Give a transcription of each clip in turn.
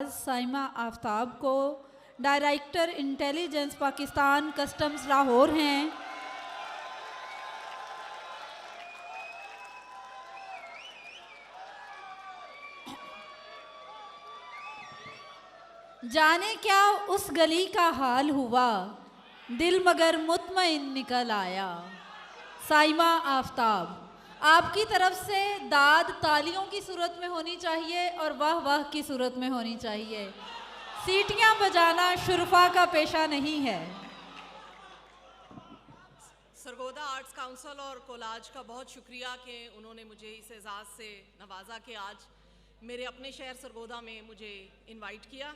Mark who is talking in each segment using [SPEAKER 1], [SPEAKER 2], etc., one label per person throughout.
[SPEAKER 1] साइमा आफ्ताब को director intelligence Pakistan customs Lahore हैं। जाने क्या उस गली का हाल हुआ, दिल मगर मुतमइन निकल आया। साइमा आफ्ताब, आपकी तरफ से दाद तालियों की सूरत में होनी चाहिए और वाह वाह की सूरत में होनी चाहिए। सीटियां बजाना शुरफा का पेशा नहीं है।
[SPEAKER 2] सरगोदा आर्ट्स काउंसिल और कोलाज का बहुत शुक्रिया कि उन्होंने मुझे इस एजाज़ से नवाजा कि आज मेरे अपने शहर सरगोदा में मुझे इनवाइट किया।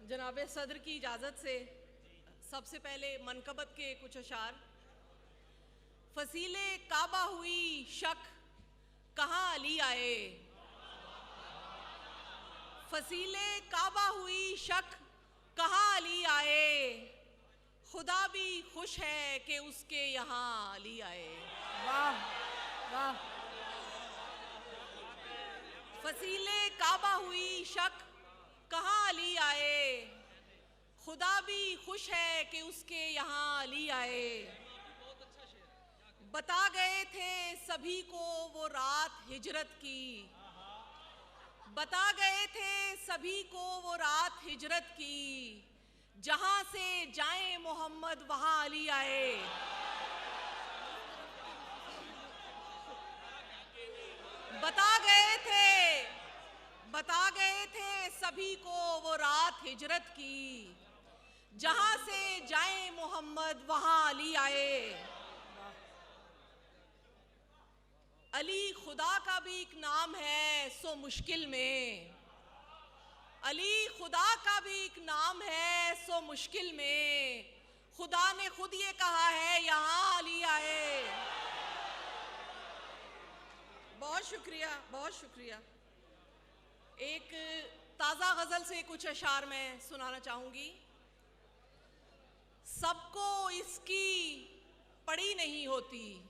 [SPEAKER 2] जनाब सदर की इजाज़त से सबसे पहले मनकबत के कुछ अशार। फसीले काबा हुई शक कहाँ अली आए, फसीले काबा हुई शक कहाँ अली आए, खुदा भी खुश है कि उसके यहाँ अली आए।
[SPEAKER 1] वाह वाह।
[SPEAKER 2] फसीले काबा हुई शक कहाँ अली आए, खुदा भी खुश है कि उसके यहाँ अली आए। बता गए थे सभी को वो रात हिजरत की, बता गए थे सभी को वो रात हिजरत की, जहां से जाए मोहम्मद वहां अली आए। बता गए थे सभी को वो रात हिजरत की, जहां से जाए मोहम्मद वहां अली आए। अली खुदा का भी एक नाम है सो मुश्किल में, अली खुदा का भी एक नाम है सो मुश्किल में, खुदा ने खुद ये कहा है यहाँ अली आए। बहुत शुक्रिया, बहुत शुक्रिया। एक ताज़ा गज़ल से कुछ अशार मैं सुनाना चाहूँगी। सबको इसकी पड़ी नहीं होती,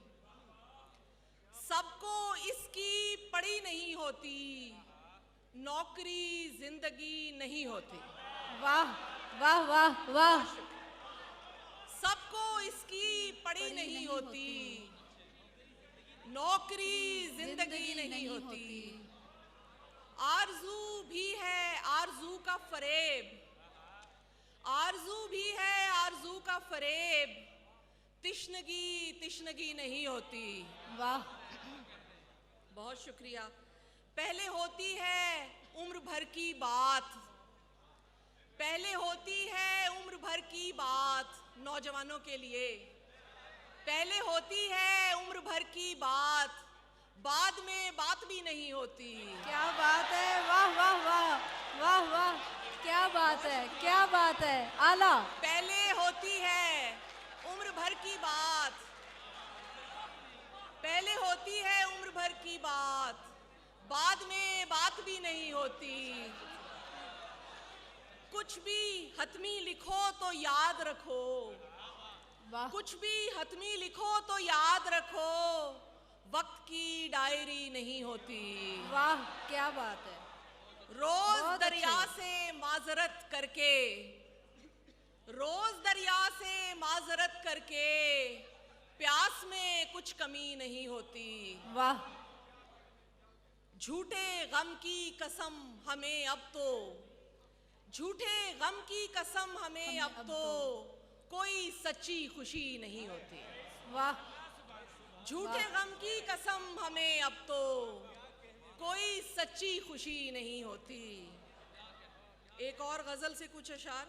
[SPEAKER 2] सबको इसकी पड़ी नहीं होती, नौकरी जिंदगी नहीं होती।
[SPEAKER 1] वाह वाह वाह वाह।
[SPEAKER 2] सबको इसकी पड़ी नहीं होती, नौकरी जिंदगी नहीं होती। आरज़ू भी है आरज़ू का फरेब, आरज़ू भी है आरज़ू का फरेब, तिश्नगी तिश्नगी नहीं होती।
[SPEAKER 1] वाह।
[SPEAKER 2] बहुत शुक्रिया। पहले होती है उम्र भर की बात, पहले होती है उम्र भर की बात, नौजवानों के लिए पहले होती है उम्र भर की बात, बाद में बात भी नहीं होती।
[SPEAKER 1] क्या बात है, वाह वाह वाह वाह वाह। क्या बात है, क्या बात है, आला।
[SPEAKER 2] पहले होती है उम्र भर की बात, पहले होती है उम्र भर की बात, बाद में बात भी नहीं होती। कुछ भी हतमी लिखो तो याद रखो, कुछ भी हतमी लिखो तो याद रखो, वक्त की डायरी नहीं होती।
[SPEAKER 1] वाह क्या बात है।
[SPEAKER 2] रोज दरिया से माजरत करके, रोज दरिया से माजरत करके, प्यास में कुछ कमी नहीं होती।
[SPEAKER 1] वाह।
[SPEAKER 2] झूठे गम की कसम हमें अब तो, झूठे गम की कसम हमें अब तो, कोई सच्ची खुशी नहीं होती।
[SPEAKER 1] वाह।
[SPEAKER 2] झूठे गम की कसम हमें अब तो, कोई सच्ची खुशी नहीं होती। एक और गजल से कुछ अशार।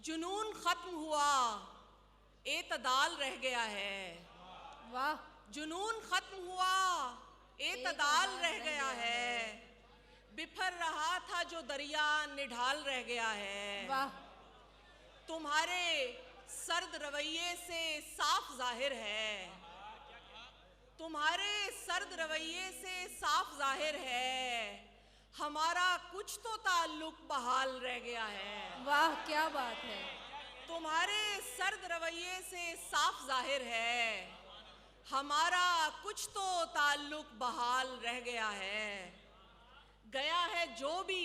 [SPEAKER 2] जुनून खत्म हुआ एतदाल रह गया है,
[SPEAKER 1] वाह।
[SPEAKER 2] जुनून खत्म हुआ एतदाल रह गया है, बिफर रहा था जो दरिया निढाल रह गया है।
[SPEAKER 1] वाह।
[SPEAKER 2] तुम्हारे सर्द रवैये से साफ जाहिर है, तुम्हारे सर्द रवैये से साफ जाहिर है, हमारा कुछ तो ताल्लुक बहाल रह गया है।
[SPEAKER 1] वाह क्या बात है।
[SPEAKER 2] तुम्हारे सर्द रवैये से साफ जाहिर है, हमारा कुछ तो ताल्लुक बहाल रह गया है। गया है जो भी